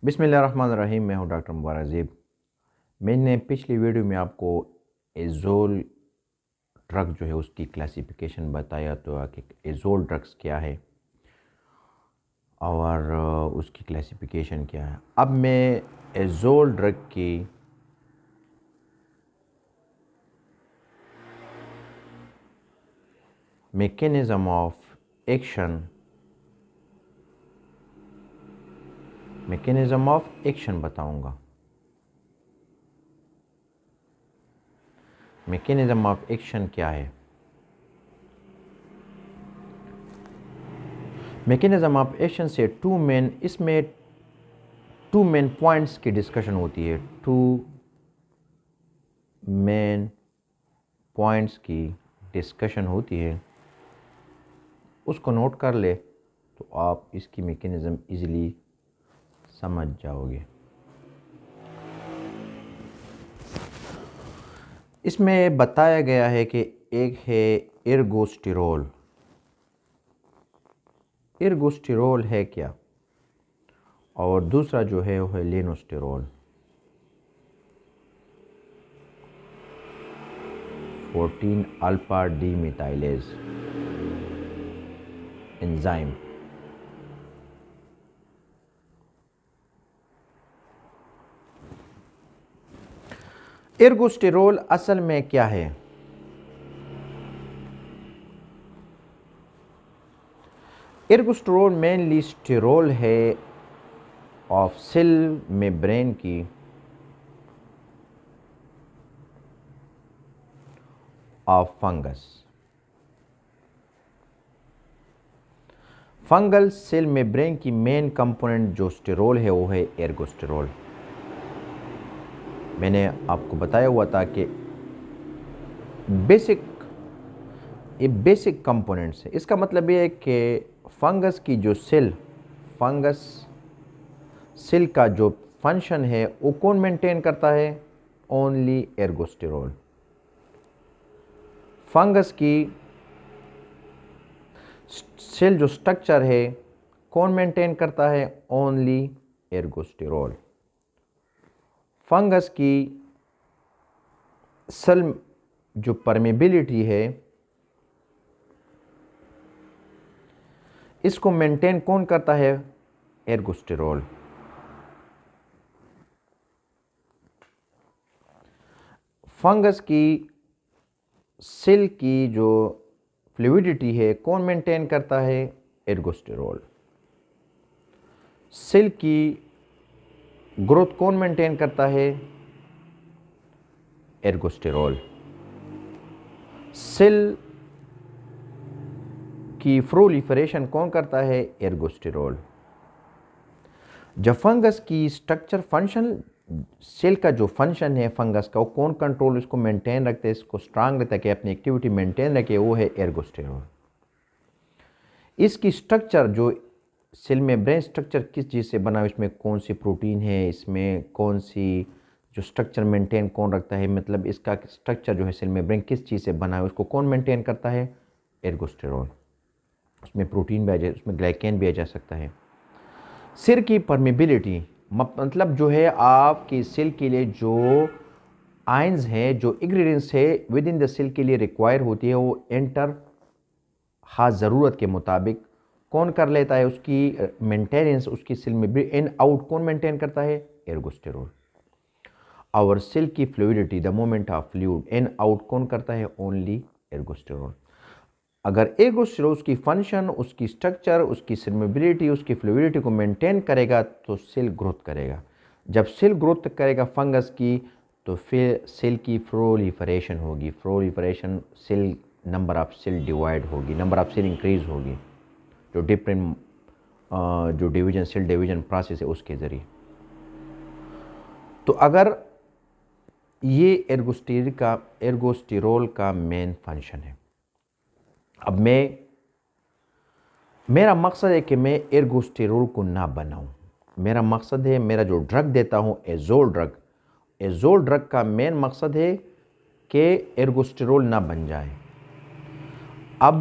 बिस्मिल्लाहिर्रहमानिर्रहीम। मैं हूं डॉक्टर मुबारक ज़ेब। मैंने पिछली वीडियो में आपको एज़ोल ड्रग जो है उसकी क्लासिफिकेशन बताया तो कि एज़ोल ड्रग्स क्या है और उसकी क्लासिफिकेशन क्या है। अब मैं एज़ोल ड्रग की मैकेनिज़्म ऑफ एक्शन बताऊंगा। मैकेनिज़्म ऑफ एक्शन क्या है? मैकेनिज़्म ऑफ एक्शन से इसमें टू मेन पॉइंट्स की डिस्कशन होती है। टू मेन पॉइंट्स की डिस्कशन होती है, उसको नोट कर ले तो आप इसकी मैकेनिज़्म इजीली समझ जाओगे। इसमें बताया गया है कि एक है एर्गोस्टेरोल। एर्गोस्टेरोल है क्या, और दूसरा जो है वो है लेनोस्टेरोल। 14 अल्फा डीमेथाइलेज एंजाइम। एर्गोस्टेरोल असल में क्या है? एर्गोस्टेरोल मेनली स्टेरोल है ऑफ सेल मेम्ब्रेन की of fungus. Fungal cell membrane की मेन कंपोनेंट जो स्टेरोल है वो है एर्गोस्टेरोल। मैंने आपको बताया हुआ था कि बेसिक कंपोनेंट्स है। इसका मतलब ये है कि फंगस की जो फंगस सेल का जो फंक्शन है वो कौन मेंटेन करता है? ओनली एर्गोस्टेरोल। फंगस की सेल जो स्ट्रक्चर है कौन मेंटेन करता है? ओनली एर्गोस्टेरोल। फंगस की सेल जो परमेबिलिटी है इसको मेंटेन कौन करता है? एर्गोस्टेरोल। फंगस की सेल की जो फ्लूइडिटी है कौन मेंटेन करता है? एर्गोस्टेरोल। सेल की ग्रोथ कौन मेंटेन करता है? एर्गोस्टेरोल। सेल की प्रोलिफरेशन कौन करता है? एर्गोस्टेरोल। जब फंगस की स्ट्रक्चर फंक्शन, सेल का जो फंक्शन है फंगस का, वो कौन कंट्रोल इसको मेंटेन रखते हैं, इसको स्ट्रांग रहता है कि अपनी एक्टिविटी मेंटेन रखे, वो है एर्गोस्टेरोल। इसकी स्ट्रक्चर जो सेल में ब्रेन स्ट्रक्चर किस चीज़ से बना है, इसमें कौन सी प्रोटीन है, इसमें कौन सी जो स्ट्रक्चर मेंटेन कौन रखता है, मतलब इसका स्ट्रक्चर जो है सेल में ब्रेन किस चीज़ से बना है उसको कौन मेंटेन करता है? एर्गोस्टेरोल। उसमें प्रोटीन भी आ जाए, उसमें ग्लाइकेन भी आ जा सकता है। सिर की परमिबिलिटी मतलब जो है आपकी सेल के लिए जो आयंस है, जो इंग्रेडिएंट्स है विद इन द सेल के लिए रिक्वायर होती है, वो एंटर ख़ास ज़रूरत के मुताबिक कौन कर लेता है? उसकी मेंटेनेंस उसकी सेल में भी इन आउट कौन मेंटेन करता है? एर्गोस्टेरोल। और सेल की fluidity, the moment of fluid in out कौन करता है? ओनली एर्गोस्टेरोल। अगर एर्गोस्टेरोल उसकी फंक्शन, उसकी स्ट्रक्चर, उसकी सेलमेबिलिटी, उसकी फ्लूइडिटी को मेंटेन करेगा तो सेल ग्रोथ करेगा। जब सेल ग्रोथ करेगा फंगस की तो फिर सेल की प्रोलिफरेशन होगी। Proliferation cell number of cell divide होगी, नंबर ऑफ सेल इंक्रीज होगी, जो डिफरेंट जो डिवीजन सेल डिवीजन प्रोसेस है उसके ज़रिए। तो अगर ये एर्गोस्टेरोल का मेन फंक्शन है। अब मेरा मकसद है कि मैं एर्गोस्टेरोल को ना बनाऊं। मेरा मकसद है, मेरा जो ड्रग देता हूं एज़ोल ड्रग का मेन मकसद है कि एर्गोस्टेरोल ना बन जाए। अब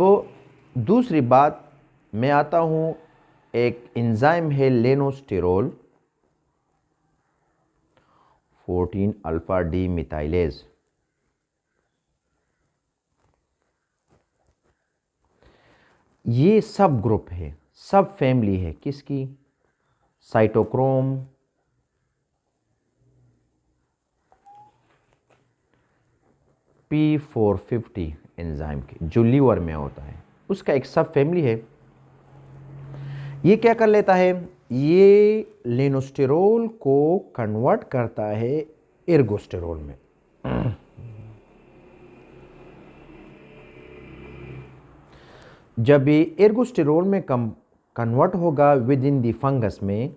दूसरी बात, मैं आता हूं, एक एंजाइम है लेनोस्टेरोल। 14 अल्फा डी मिथाइलेज। ये सब ग्रुप है, सब फैमिली है किसकी? साइटोक्रोम P450 एंजाइम की, जो लीवर में होता है, उसका एक सब फैमिली है। ये क्या कर लेता है? ये लेनोस्टेरोल को कन्वर्ट करता है एर्गोस्टेरोल में। जब ये एर्गोस्टेरोल में कन्वर्ट होगा विद इन दी फंगस में,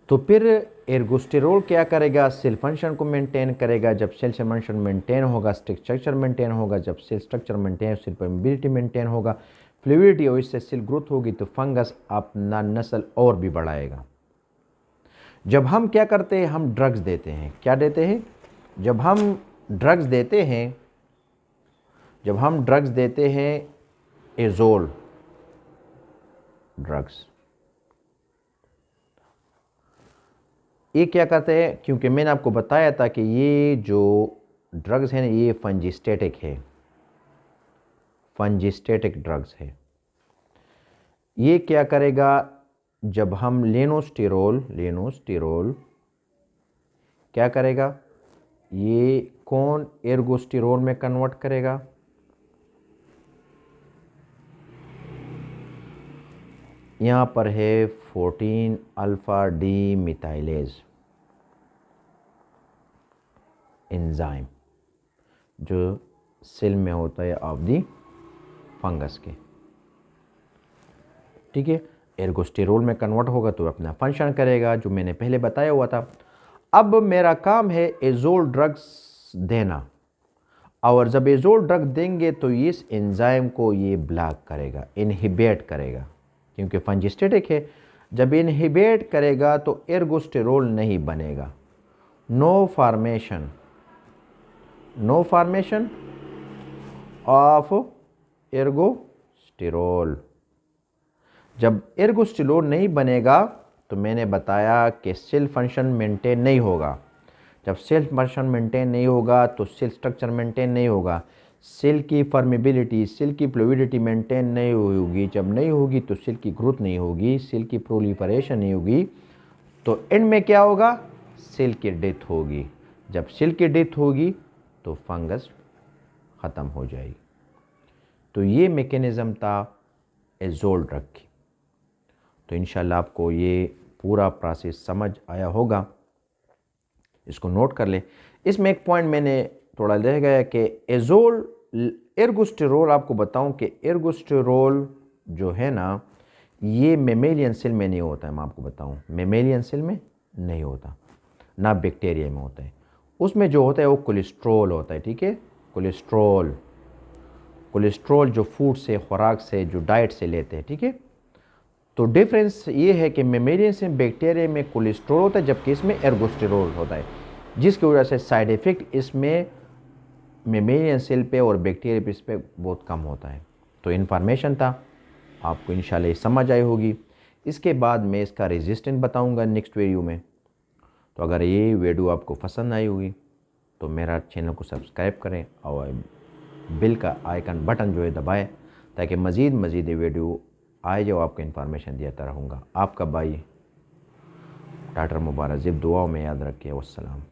तो फिर एर्गोस्टेरोल क्या करेगा? सेल फंक्शन को मेंटेन करेगा। जब सेल फंक्शन मेंटेन होगा, स्ट्रक्चर मेंटेन होगा। जब cell structure maintain, cell permeability maintain होगा, फ्लूइडिटी और इससे सेल ग्रोथ होगी, तो फंगस अपना नस्ल और भी बढ़ाएगा। जब हम क्या करते हैं? हम ड्रग्स देते हैं। क्या देते हैं? जब हम ड्रग्स देते हैं एजोल ड्रग्स, ये क्या करते हैं? क्योंकि मैंने आपको बताया था कि ये जो ड्रग्स हैं ये फंजिस्टेटिक है, फंजिस्टेटिक ड्रग्स है। ये क्या करेगा? जब हम लेनोस्टेरोल क्या करेगा? ये कौन एर्गोस्टेरोल में कन्वर्ट करेगा? यहाँ पर है 14 अल्फा डी मिथाइलेज एंजाइम, जो सेल में होता है ऑफ दी फंगस के। ठीक है, एर्गोस्टेरोल में कन्वर्ट होगा तो अपना फंक्शन करेगा, जो मैंने पहले बताया हुआ था। अब मेरा काम है एजोल ड्रग्स देना, और जब एजोल ड्रग देंगे तो इस एंजाइम को ये ब्लॉक करेगा, इनहिबिट करेगा, क्योंकि फंजिस्टेटिक है। जब इनहिबिट करेगा तो एर्गोस्टेरोल नहीं बनेगा, नो फॉर्मेशन ऑफ एर्गोस्टेरोल। जब एर्गोस्टेरोल नहीं बनेगा तो मैंने बताया कि सेल फंक्शन मेंटेन नहीं होगा। जब सेल फंक्शन मेंटेन नहीं होगा तो सेल स्ट्रक्चर मेंटेन नहीं होगा, सेल की परमिबिलिटी, सेल की फ्लूइडिटी मेंटेन नहीं होगी। जब नहीं होगी तो सेल की ग्रोथ नहीं होगी, सेल की प्रोलिफरेशन नहीं होगी, तो एंड में क्या होगा? सेल की डेथ होगी। जब सेल की डेथ होगी तो फंगस ख़त्म हो जाएगी। तो ये मैकेनिज़्म था एजोल ड्रग की। तो इंशाल्लाह आपको ये पूरा प्रोसेस समझ आया होगा, इसको नोट कर ले। इसमें एक पॉइंट मैंने थोड़ा रह गया कि एर्गोस्टेरोल, आपको बताऊं कि एर्गोस्टेरोल जो है ना, ये मेमेलियन सेल में नहीं होता है। मैं आपको बताऊं, मेमेलियन सेल में नहीं होता, ना बैक्टीरिया में होता है। उसमें जो होता है वो कोलेस्ट्रॉल होता है। ठीक है, कोलेस्ट्रॉल जो फूड से, खुराक से, जो डाइट से लेते हैं। ठीक है, तो डिफरेंस ये है कि मेमेलियन से बैक्टीरिया में कोलेस्ट्रॉल होता है, जबकि इसमें एर्गोस्टेरोल होता है, जिसकी वजह से साइड इफ़ेक्ट इसमें मेमेलियन सेल पे और बैक्टीरिया पे इस पे बहुत कम होता है। तो इन्फॉर्मेशन था, आपको इंशाल्लाह समझ आई होगी। इसके बाद मैं इसका रेजिस्टेंस बताऊंगा नेक्स्ट वीडियो में। तो अगर ये वीडियो आपको पसंद आई होगी तो मेरा चैनल को सब्सक्राइब करें और बिल का आइकन बटन जो है दबाएं, ताकि मज़ीद वीडियो आए जो आपको इन्फॉर्मेशन देता रहूँगा। आपका भाई डॉक्टर मुबारक ज़िब, दुआओं में याद रखिए। वस्सलाम।